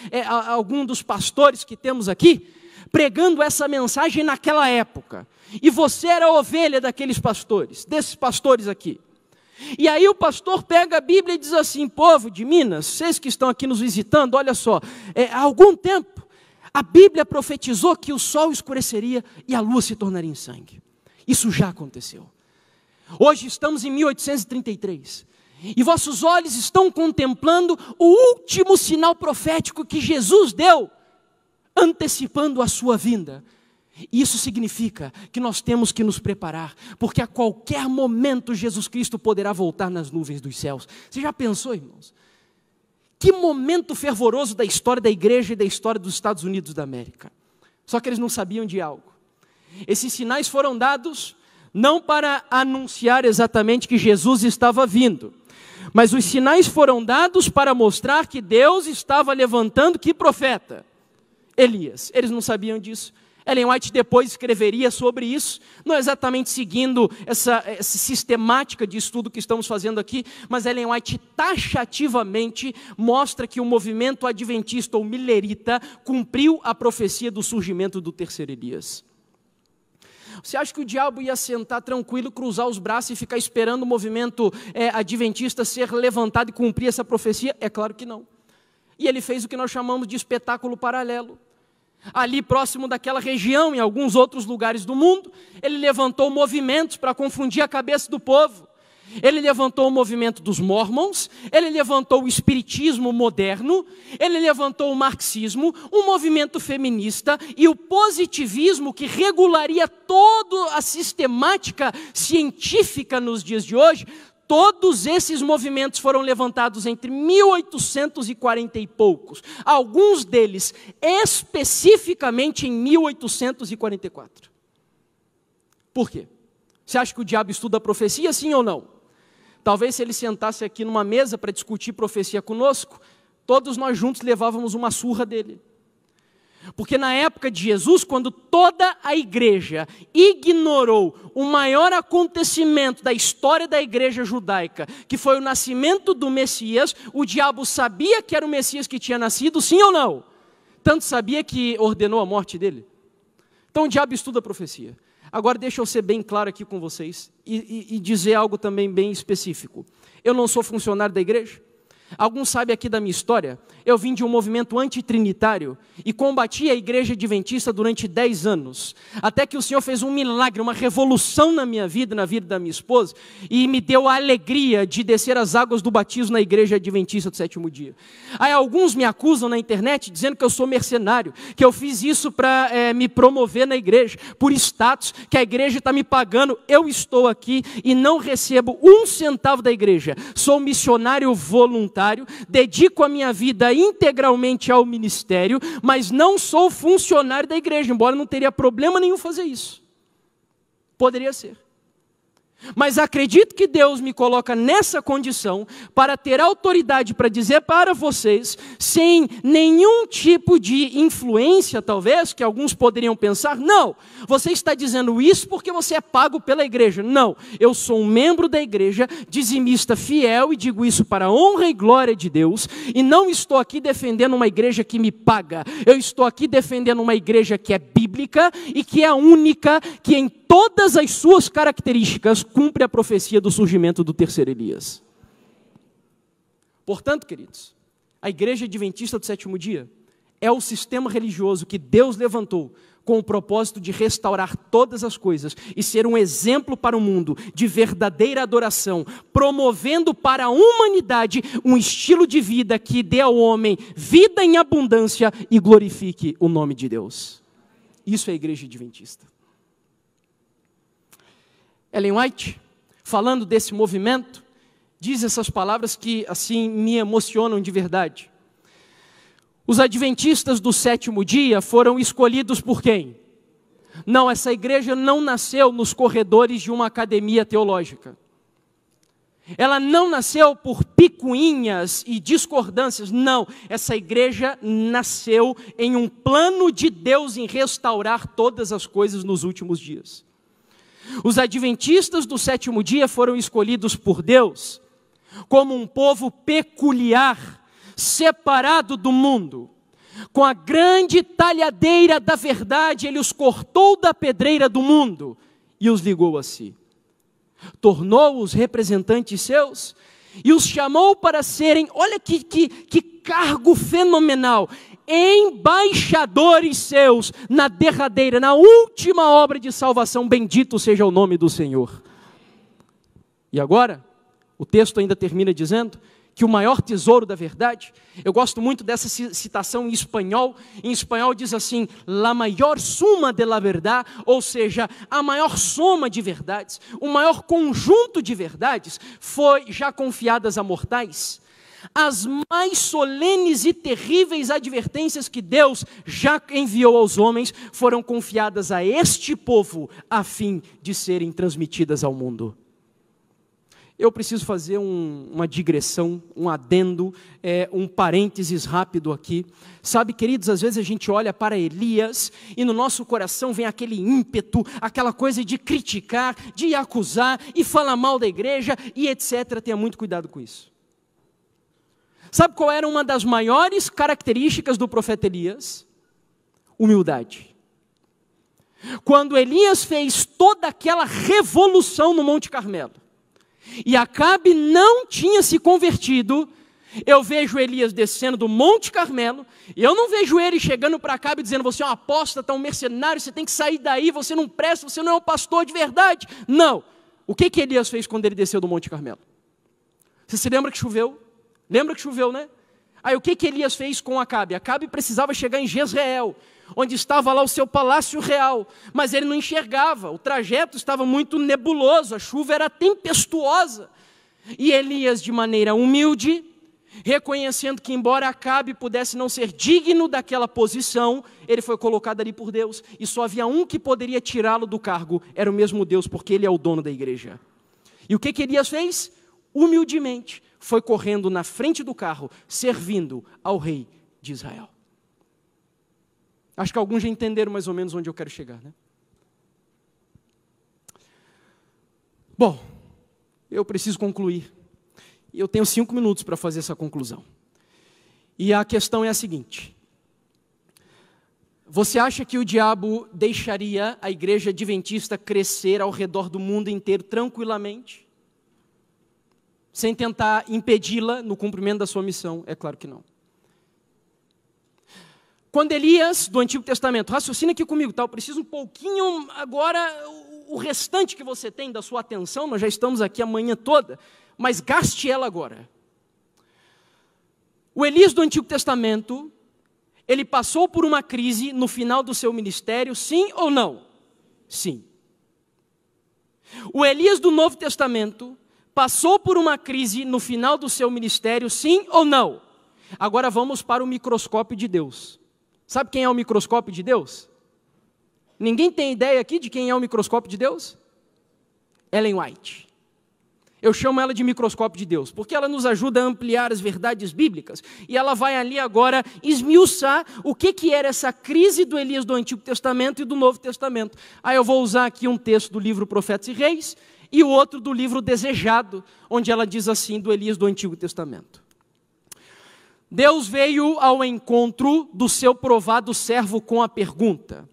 algum dos pastores que temos aqui, pregando essa mensagem naquela época, e você era a ovelha daqueles pastores, desses pastores aqui. E aí o pastor pega a Bíblia e diz assim: povo de Minas, vocês que estão aqui nos visitando, olha só, há algum tempo a Bíblia profetizou que o sol escureceria e a lua se tornaria em sangue. Isso já aconteceu. Hoje estamos em 1833 e vossos olhos estão contemplando o último sinal profético que Jesus deu, antecipando a sua vinda. Isso significa que nós temos que nos preparar, porque a qualquer momento Jesus Cristo poderá voltar nas nuvens dos céus. Você já pensou, irmãos? Que momento fervoroso da história da igreja e da história dos Estados Unidos da América. Só que eles não sabiam de algo. Esses sinais foram dados não para anunciar exatamente que Jesus estava vindo, mas os sinais foram dados para mostrar que Deus estava levantando que profeta? Elias. Eles não sabiam disso. Ellen White depois escreveria sobre isso, não exatamente seguindo essa sistemática de estudo que estamos fazendo aqui, mas Ellen White taxativamente mostra que o movimento adventista ou milerita cumpriu a profecia do surgimento do terceiro Elias. Você acha que o diabo ia sentar tranquilo, cruzar os braços e ficar esperando o movimento adventista ser levantado e cumprir essa profecia? É claro que não. E ele fez o que nós chamamos de espetáculo paralelo. Ali próximo daquela região, em alguns outros lugares do mundo, ele levantou movimentos para confundir a cabeça do povo. Ele levantou o movimento dos mormons, ele levantou o espiritismo moderno, ele levantou o marxismo, um movimento feminista e o positivismo que regularia toda a sistemática científica nos dias de hoje. Todos esses movimentos foram levantados entre 1840 e poucos, alguns deles especificamente em 1844. Por quê? Você acha que o diabo estuda a profecia, sim ou não? Talvez se ele sentasse aqui numa mesa para discutir profecia conosco, todos nós juntos levávamos uma surra dele. Porque na época de Jesus, quando toda a igreja ignorou o maior acontecimento da história da igreja judaica, que foi o nascimento do Messias, o diabo sabia que era o Messias que tinha nascido, sim ou não? Tanto sabia que ordenou a morte dele. Então o diabo estuda a profecia. Agora deixa eu ser bem claro aqui com vocês e dizer algo também bem específico. Eu não sou funcionário da igreja. Alguns sabem aqui da minha história, eu vim de um movimento antitrinitário e combati a igreja adventista durante 10 anos, até que o Senhor fez um milagre, uma revolução na minha vida, na vida da minha esposa, e me deu a alegria de descer as águas do batismo na igreja adventista do sétimo dia. Aí alguns me acusam na internet, dizendo que eu sou mercenário, que eu fiz isso para me promover na igreja, por status, que a igreja está me pagando. Eu estou aqui e não recebo um centavo da igreja, sou missionário voluntário, dedico a minha vida integralmente ao ministério, mas não sou funcionário da igreja, embora não teria problema nenhum fazer isso. Poderia ser. Mas acredito que Deus me coloca nessa condição para ter autoridade para dizer para vocês, sem nenhum tipo de influência, talvez, que alguns poderiam pensar, não, você está dizendo isso porque você é pago pela igreja. Não, eu sou um membro da igreja, dizimista fiel, e digo isso para a honra e glória de Deus, e não estou aqui defendendo uma igreja que me paga, eu estou aqui defendendo uma igreja que é bíblica e que é a única que em todas as suas características cumpre a profecia do surgimento do terceiro Elias. Portanto, queridos, a igreja adventista do sétimo dia é o sistema religioso que Deus levantou com o propósito de restaurar todas as coisas e ser um exemplo para o mundo de verdadeira adoração, promovendo para a humanidade um estilo de vida que dê ao homem vida em abundância e glorifique o nome de Deus. Isso é a igreja adventista. Ellen White, falando desse movimento, diz essas palavras que assim me emocionam de verdade. Os adventistas do sétimo dia foram escolhidos por quem? Não, essa igreja não nasceu nos corredores de uma academia teológica. Ela não nasceu por picuinhas e discordâncias, não. Essa igreja nasceu em um plano de Deus em restaurar todas as coisas nos últimos dias. Os adventistas do sétimo dia foram escolhidos por Deus como um povo peculiar, separado do mundo. Com a grande talhadeira da verdade, ele os cortou da pedreira do mundo e os ligou a si. Tornou-os representantes seus e os chamou para serem, olha que cargo fenomenal, embaixadores seus na derradeira, na última obra de salvação. Bendito seja o nome do Senhor. E agora, o texto ainda termina dizendo que o maior tesouro da verdade, eu gosto muito dessa citação em espanhol diz assim, la mayor suma de la verdad, ou seja, a maior soma de verdades, o maior conjunto de verdades, foi já confiadas a mortais. As mais solenes e terríveis advertências que Deus já enviou aos homens, foram confiadas a este povo, a fim de serem transmitidas ao mundo. Eu preciso fazer uma digressão, um adendo, um parênteses rápido aqui. Sabe, queridos, às vezes a gente olha para Elias e no nosso coração vem aquele ímpeto, aquela coisa de criticar, de acusar e falar mal da igreja e etc. Tenha muito cuidado com isso. Sabe qual era uma das maiores características do profeta Elias? Humildade. Quando Elias fez toda aquela revolução no Monte Carmelo, e Acabe não tinha se convertido, eu vejo Elias descendo do Monte Carmelo, e eu não vejo ele chegando para Acabe dizendo, você é um apóstata, um mercenário, você tem que sair daí, você não presta, você não é um pastor de verdade. Não. O que Elias fez quando ele desceu do Monte Carmelo? Você se lembra que choveu? Lembra que choveu, né? Aí o que Elias fez com Acabe? Acabe precisava chegar em Jezreel, onde estava lá o seu palácio real, mas ele não enxergava, o trajeto estava muito nebuloso, a chuva era tempestuosa, e Elias, de maneira humilde, reconhecendo que embora Acabe pudesse não ser digno daquela posição, ele foi colocado ali por Deus, e só havia um que poderia tirá-lo do cargo, era o mesmo Deus, porque ele é o dono da igreja. E o que Elias fez? Humildemente, foi correndo na frente do carro, servindo ao rei de Israel. Acho que alguns já entenderam mais ou menos onde eu quero chegar, né? Bom, eu preciso concluir. Eu tenho 5 minutos para fazer essa conclusão. E a questão é a seguinte. Você acha que o diabo deixaria a igreja adventista crescer ao redor do mundo inteiro tranquilamente? Sem tentar impedi-la no cumprimento da sua missão? É claro que não. Quando Elias, do Antigo Testamento, raciocina aqui comigo, tá? Eu preciso um pouquinho agora, o restante que você tem da sua atenção, nós já estamos aqui a manhã toda, mas gaste ela agora. O Elias do Antigo Testamento, ele passou por uma crise no final do seu ministério, sim ou não? Sim. O Elias do Novo Testamento passou por uma crise no final do seu ministério, sim ou não? Agora vamos para o microscópio de Deus. Sabe quem é o microscópio de Deus? Ninguém tem ideia aqui de quem é o microscópio de Deus? Ellen White. Eu chamo ela de microscópio de Deus, porque ela nos ajuda a ampliar as verdades bíblicas, e ela vai ali agora esmiuçar o que era essa crise do Elias do Antigo Testamento e do Novo Testamento. Aí eu vou usar aqui um texto do livro Profetas e Reis, e o outro do livro Desejado, onde ela diz assim do Elias do Antigo Testamento. Deus veio ao encontro do seu provado servo com a pergunta: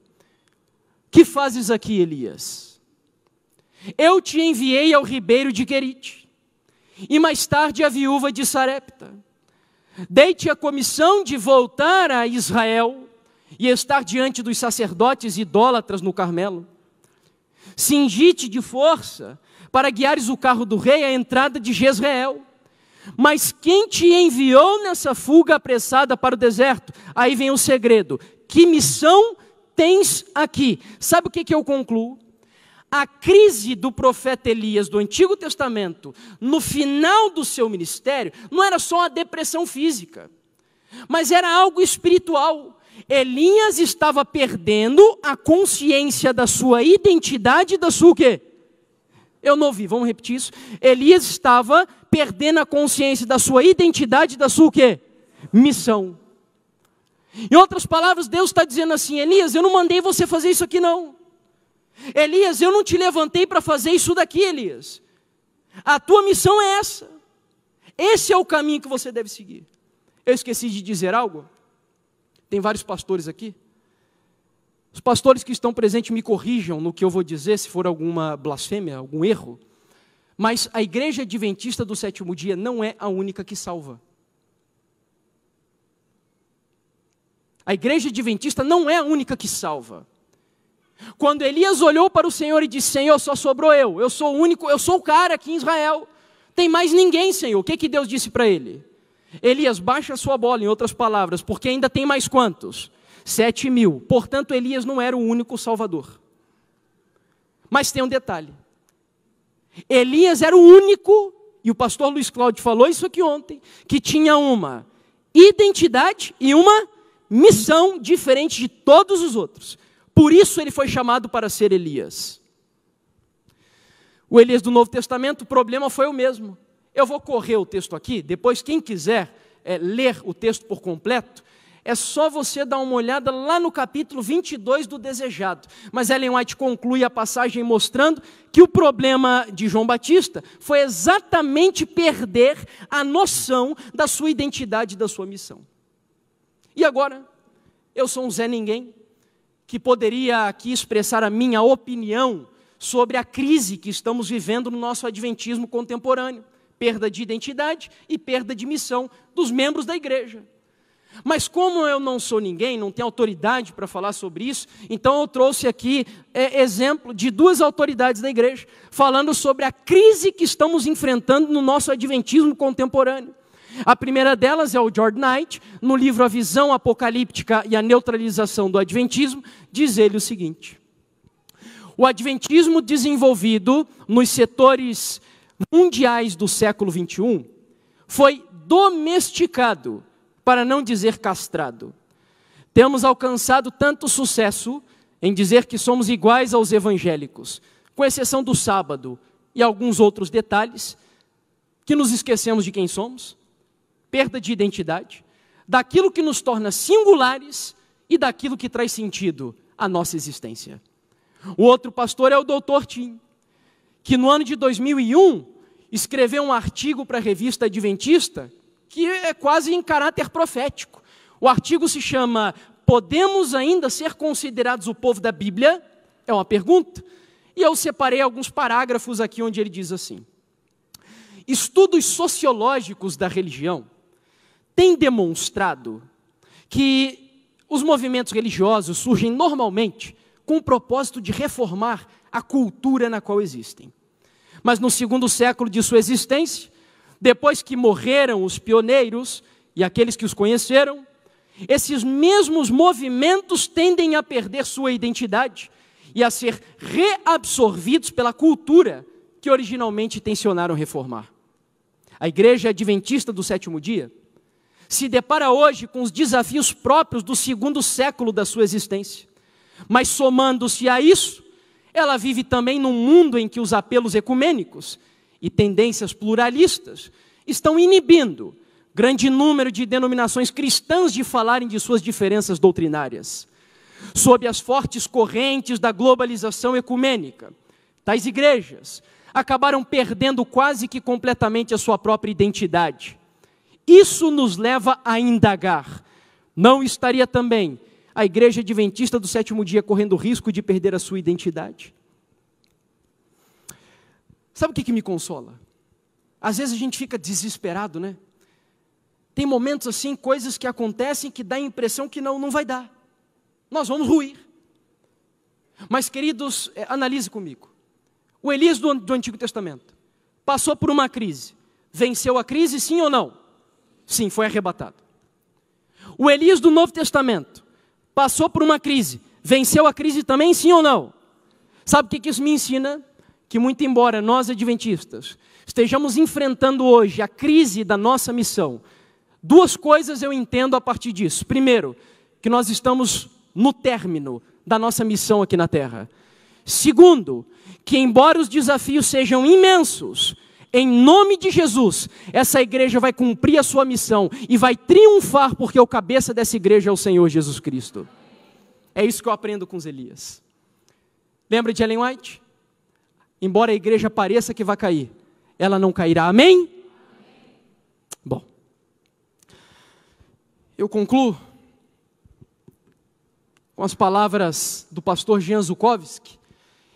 que fazes aqui, Elias? Eu te enviei ao ribeiro de Querite, e mais tarde a viúva de Sarepta. Dei-te a comissão de voltar a Israel e estar diante dos sacerdotes idólatras no Carmelo. Cingi-te de força para guiares o carro do rei à entrada de Jezreel. Mas quem te enviou nessa fuga apressada para o deserto? Aí vem o segredo. Que missão tens aqui? Sabe o que eu concluo? A crise do profeta Elias do Antigo Testamento, no final do seu ministério, não era só a depressão física, mas era algo espiritual. Elias estava perdendo a consciência da sua identidade e da sua o quê? Eu não ouvi, vamos repetir isso. Elias estava perdendo a consciência da sua identidade e da sua o quê? Missão. Em outras palavras, Deus está dizendo assim: Elias, eu não mandei você fazer isso aqui não. Elias, eu não te levantei para fazer isso daqui, Elias. A tua missão é essa. Esse é o caminho que você deve seguir. Eu esqueci de dizer algo. Tem vários pastores aqui. Os pastores que estão presentes me corrijam no que eu vou dizer, se for alguma blasfêmia, algum erro. Mas a igreja adventista do sétimo dia não é a única que salva. A igreja adventista não é a única que salva. Quando Elias olhou para o Senhor e disse: Senhor, só sobrou eu sou o único, eu sou o cara aqui em Israel. Tem mais ninguém, Senhor. O que Deus disse para ele? Elias, baixa a sua bola, em outras palavras, porque ainda tem mais quantos? 7.000. Portanto, Elias não era o único salvador. Mas tem um detalhe. Elias era o único, e o pastor Luiz Cláudio falou isso aqui ontem, que tinha uma identidade e uma missão diferente de todos os outros. Por isso ele foi chamado para ser Elias. O Elias do Novo Testamento, o problema foi o mesmo. Eu vou correr o texto aqui, depois quem quiser ler o texto por completo, é só você dar uma olhada lá no capítulo 22 do Desejado. Mas Ellen White conclui a passagem mostrando que o problema de João Batista foi exatamente perder a noção da sua identidade e da sua missão. E agora, eu sou um Zé Ninguém, que poderia aqui expressar a minha opinião sobre a crise que estamos vivendo no nosso adventismo contemporâneo. Perda de identidade e perda de missão dos membros da igreja. Mas como eu não sou ninguém, não tenho autoridade para falar sobre isso, então eu trouxe aqui exemplo de duas autoridades da igreja, falando sobre a crise que estamos enfrentando no nosso adventismo contemporâneo. A primeira delas é o George Knight, no livro A Visão Apocalíptica e a Neutralização do Adventismo, diz ele o seguinte: o adventismo desenvolvido nos setores mundiais do século XXI foi domesticado, para não dizer castrado. Temos alcançado tanto sucesso em dizer que somos iguais aos evangélicos, com exceção do sábado e alguns outros detalhes, que nos esquecemos de quem somos, perda de identidade, daquilo que nos torna singulares e daquilo que traz sentido à nossa existência. O outro pastor é o Dr. Tim, que no ano de 2001 escreveu um artigo para a revista Adventista, que é quase em caráter profético. O artigo se chama Podemos ainda ser considerados o povo da Bíblia? É uma pergunta. E eu separei alguns parágrafos aqui onde ele diz assim: estudos sociológicos da religião têm demonstrado que os movimentos religiosos surgem normalmente com o propósito de reformar a cultura na qual existem. Mas no segundo século de sua existência, depois que morreram os pioneiros e aqueles que os conheceram, esses mesmos movimentos tendem a perder sua identidade e a ser reabsorvidos pela cultura que originalmente tensionaram reformar. A igreja adventista do sétimo dia se depara hoje com os desafios próprios do segundo século da sua existência. Mas somando-se a isso, ela vive também num mundo em que os apelos ecumênicos e tendências pluralistas estão inibindo grande número de denominações cristãs de falarem de suas diferenças doutrinárias. Sob as fortes correntes da globalização ecumênica, tais igrejas acabaram perdendo quase que completamente a sua própria identidade. Isso nos leva a indagar: não estaria também a igreja adventista do sétimo dia correndo o risco de perder a sua identidade? Sabe o que me consola? Às vezes a gente fica desesperado, né? Tem momentos assim, coisas que acontecem que dá a impressão que não vai dar. Nós vamos ruir. Mas, queridos, analise comigo. O Elias do Antigo Testamento passou por uma crise. Venceu a crise, sim ou não? Sim, foi arrebatado. O Elias do Novo Testamento passou por uma crise. Venceu a crise também, sim ou não? Sabe o que isso me ensina? Que muito embora nós adventistas estejamos enfrentando hoje a crise da nossa missão, duas coisas eu entendo a partir disso. Primeiro, que nós estamos no término da nossa missão aqui na terra. Segundo, que embora os desafios sejam imensos, em nome de Jesus, essa igreja vai cumprir a sua missão e vai triunfar, porque o cabeça dessa igreja é o Senhor Jesus Cristo. É isso que eu aprendo com os Elias. Lembra de Ellen White? Embora a igreja pareça que vai cair, ela não cairá. Amém? Bom, eu concluo com as palavras do pastor Jean Zukovski.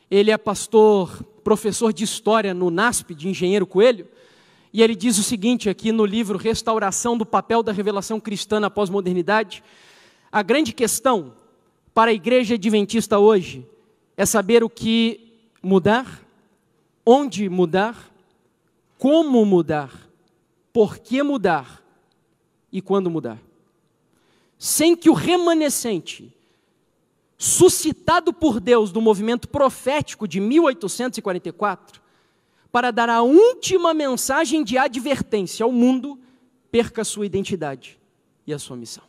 Ele é professor de História no NASP de Engenheiro Coelho, e ele diz o seguinte aqui no livro Restauração do Papel da Revelação Cristã na Pós-Modernidade: a grande questão para a igreja adventista hoje é saber o que mudar, onde mudar, como mudar, por que mudar e quando mudar. Sem que o remanescente suscitado por Deus do movimento profético de 1844, para dar a última mensagem de advertência ao mundo, perca a sua identidade e a sua missão.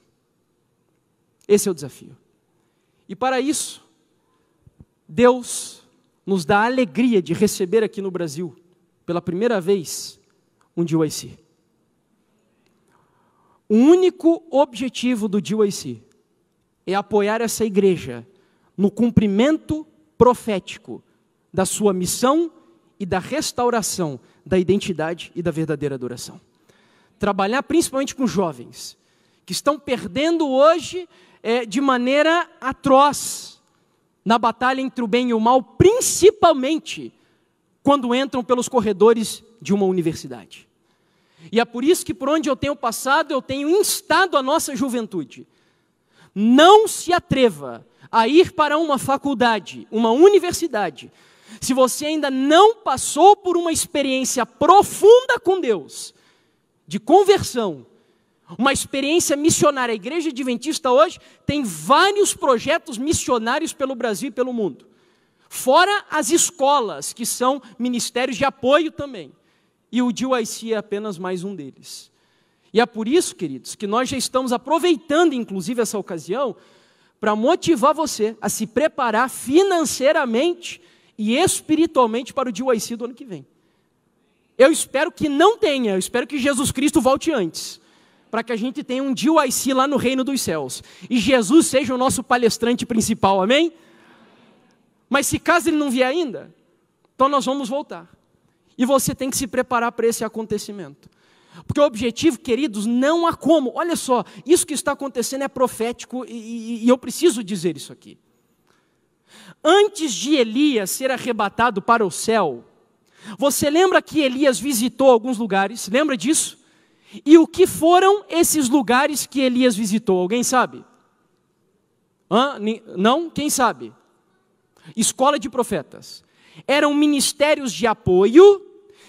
Esse é o desafio. E para isso, Deus nos dá a alegria de receber aqui no Brasil, pela primeira vez, um DYC. O único objetivo do DYC é apoiar essa igreja no cumprimento profético da sua missão e da restauração da identidade e da verdadeira adoração. Trabalhar principalmente com jovens, que estão perdendo hoje de maneira atroz na batalha entre o bem e o mal, principalmente quando entram pelos corredores de uma universidade. E é por isso que por onde eu tenho passado, eu tenho instado a nossa juventude: não se atreva a ir para uma faculdade, uma universidade, se você ainda não passou por uma experiência profunda com Deus, de conversão, uma experiência missionária. A Igreja Adventista hoje tem vários projetos missionários pelo Brasil e pelo mundo. Fora as escolas, que são ministérios de apoio também. E o DYC é apenas mais um deles. E é por isso, queridos, que nós já estamos aproveitando, inclusive, essa ocasião, para motivar você a se preparar financeiramente e espiritualmente para o DYC do ano que vem. Eu espero que não tenha, eu espero que Jesus Cristo volte antes, para que a gente tenha um DYC lá no reino dos céus, e Jesus seja o nosso palestrante principal, amém? Mas se caso ele não vier ainda, então nós vamos voltar. E você tem que se preparar para esse acontecimento. Porque o objetivo, queridos, não há como. Olha só, isso que está acontecendo é profético e eu preciso dizer isso aqui. Antes de Elias ser arrebatado para o céu, você lembra que Elias visitou alguns lugares? Lembra disso? E o que foram esses lugares que Elias visitou? Alguém sabe? Não? Quem sabe? Escola de profetas. Eram ministérios de apoio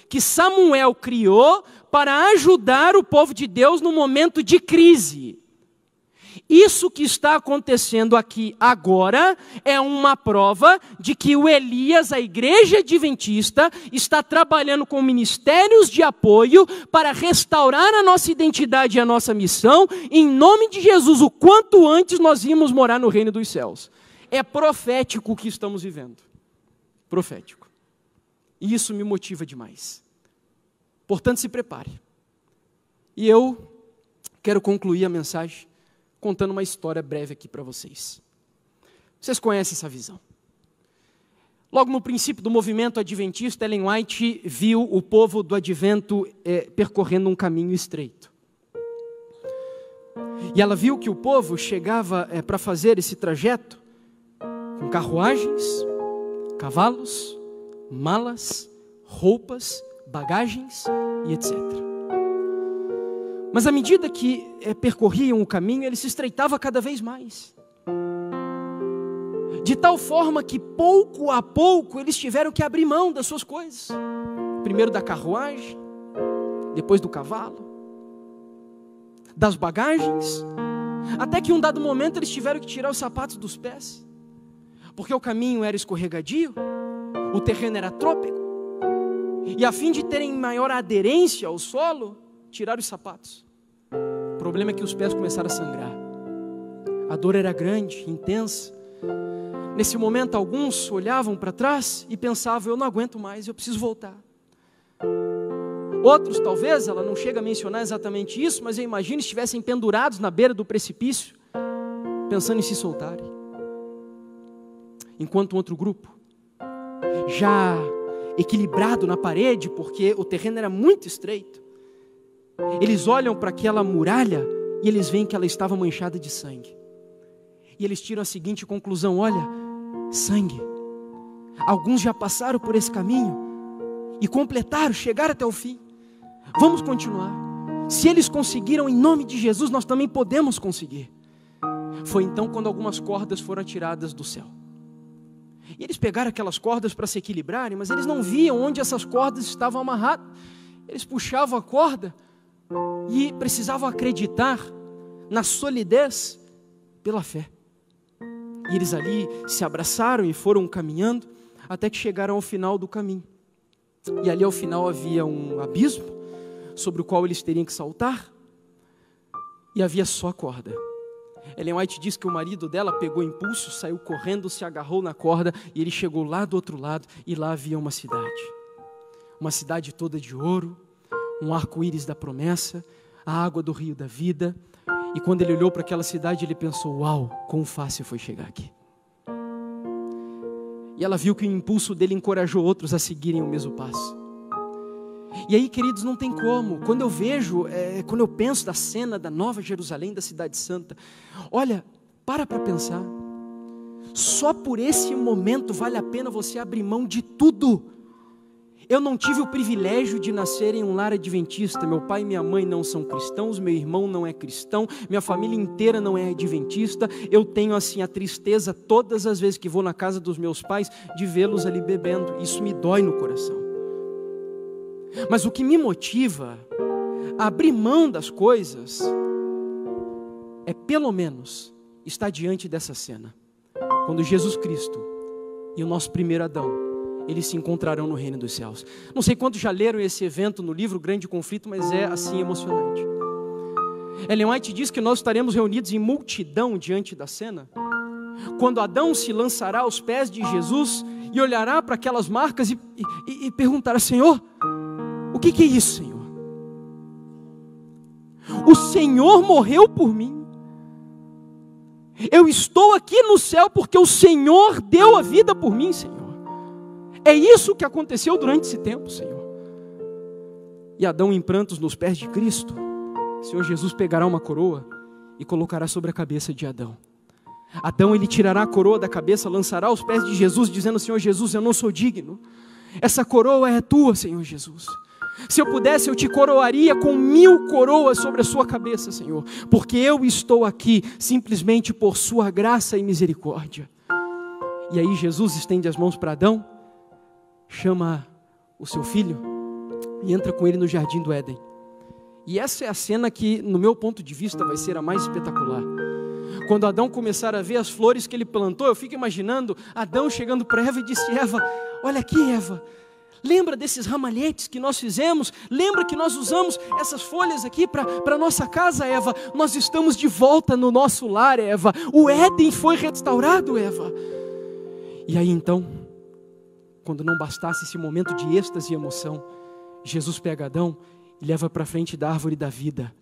que Samuel criou para ajudar o povo de Deus no momento de crise. Isso que está acontecendo aqui agora é uma prova de que o Elias, a igreja adventista, está trabalhando com ministérios de apoio para restaurar a nossa identidade e a nossa missão, em nome de Jesus, o quanto antes nós íamos morar no reino dos céus. É profético o que estamos vivendo. Profético. E isso me motiva demais. Portanto, se prepare. E eu quero concluir a mensagem contando uma história breve aqui para vocês. Vocês conhecem essa visão. Logo no princípio do movimento adventista, Ellen White viu o povo do advento percorrendo um caminho estreito. E ela viu que o povo chegava para fazer esse trajeto com carruagens, cavalos, malas, roupas, bagagens e etc. Mas à medida que percorriam o caminho, ele se estreitava cada vez mais. De tal forma que pouco a pouco eles tiveram que abrir mão das suas coisas. Primeiro da carruagem, depois do cavalo, das bagagens, até que em um dado momento eles tiveram que tirar os sapatos dos pés, porque o caminho era escorregadio, o terreno era trôpego, e a fim de terem maior aderência ao solo, tiraram os sapatos. O problema é que os pés começaram a sangrar. A dor era grande, intensa, Nesse momento, alguns olhavam para trás e pensavam: eu não aguento mais, eu preciso voltar. Outros, talvez, ela não chega a mencionar exatamente isso, mas eu imagino, estivessem pendurados na beira do precipício, pensando em se soltarem. Enquanto um outro grupo, já equilibrado na parede, porque o terreno era muito estreito, eles olham para aquela muralha e eles veem que ela estava manchada de sangue. E eles tiram a seguinte conclusão: olha, sangue. Alguns já passaram por esse caminho e completaram, chegaram até o fim. Vamos continuar. Se eles conseguiram, em nome de Jesus, nós também podemos conseguir. Foi então quando algumas cordas foram atiradas do céu. E eles pegaram aquelas cordas para se equilibrarem, mas eles não viam onde essas cordas estavam amarradas. Eles puxavam a corda e precisavam acreditar na solidez pela fé. E eles ali se abraçaram e foram caminhando até que chegaram ao final do caminho. E ali ao final havia um abismo sobre o qual eles teriam que saltar, e havia só corda. Ellen White diz que o marido dela pegou impulso, saiu correndo, se agarrou na corda, e ele chegou lá do outro lado, e lá havia uma cidade toda de ouro, um arco-íris da promessa, a água do rio da vida. E quando ele olhou para aquela cidade, ele pensou: uau, quão fácil foi chegar aqui. E ela viu que o impulso dele encorajou outros a seguirem o mesmo passo. E aí, queridos, não tem como. Quando eu penso da cena da Nova Jerusalém, da Cidade Santa, olha, para pensar. Só por esse momento vale a pena você abrir mão de tudo. Eu não tive o privilégio de nascer em um lar adventista. Meu pai e minha mãe não são cristãos, meu irmão não é cristão, minha família inteira não é adventista. Eu tenho assim a tristeza todas as vezes que vou na casa dos meus pais de vê-los ali bebendo. Isso me dói no coração. Mas o que me motiva a abrir mão das coisas é pelo menos estar diante dessa cena, quando Jesus Cristo e o nosso primeiro Adão, eles se encontrarão no reino dos céus. Não sei quantos já leram esse evento no livro Grande Conflito, mas é assim emocionante. Ellen White diz que nós estaremos reunidos em multidão diante da cena, quando Adão se lançará aos pés de Jesus e olhará para aquelas marcas e perguntará: Senhor, o que é isso, Senhor? O Senhor morreu por mim. Eu estou aqui no céu porque o Senhor deu a vida por mim, Senhor. É isso que aconteceu durante esse tempo, Senhor. E Adão, em prantos nos pés de Cristo, o Senhor Jesus pegará uma coroa e colocará sobre a cabeça de Adão. Adão, ele tirará a coroa da cabeça, lançará aos pés de Jesus, dizendo: Senhor Jesus, eu não sou digno. Essa coroa é tua, Senhor Jesus. Se eu pudesse, eu te coroaria com 1000 coroas sobre a sua cabeça, Senhor, porque eu estou aqui simplesmente por sua graça e misericórdia. E aí Jesus estende as mãos para Adão, chama o seu filho e entra com ele no jardim do Éden. E essa é a cena que, no meu ponto de vista, vai ser a mais espetacular. Quando Adão começar a ver as flores que ele plantou, eu fico imaginando Adão chegando para Eva e disse: Eva, olha aqui, Eva, lembra desses ramalhetes que nós fizemos? Lembra que nós usamos essas folhas aqui para a nossa casa, Eva? Nós estamos de volta no nosso lar, Eva. O Éden foi restaurado, Eva. E aí então, quando não bastasse esse momento de êxtase e emoção, Jesus pega Adão e leva para frente da árvore da vida.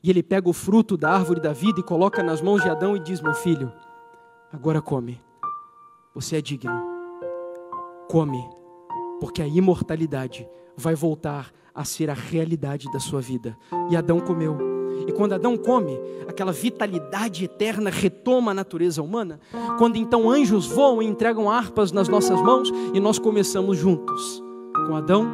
E ele pega o fruto da árvore da vida e coloca nas mãos de Adão e diz: meu filho, agora come. Você é digno. Come, porque a imortalidade vai voltar a ser a realidade da sua vida. E Adão comeu. E quando Adão come, aquela vitalidade eterna retoma a natureza humana. Quando então anjos voam e entregam harpas nas nossas mãos, e nós começamos juntos, com Adão,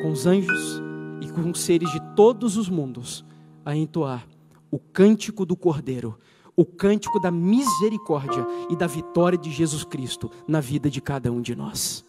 com os anjos e com os seres de todos os mundos, a entoar o cântico do Cordeiro, o cântico da misericórdia e da vitória de Jesus Cristo na vida de cada um de nós.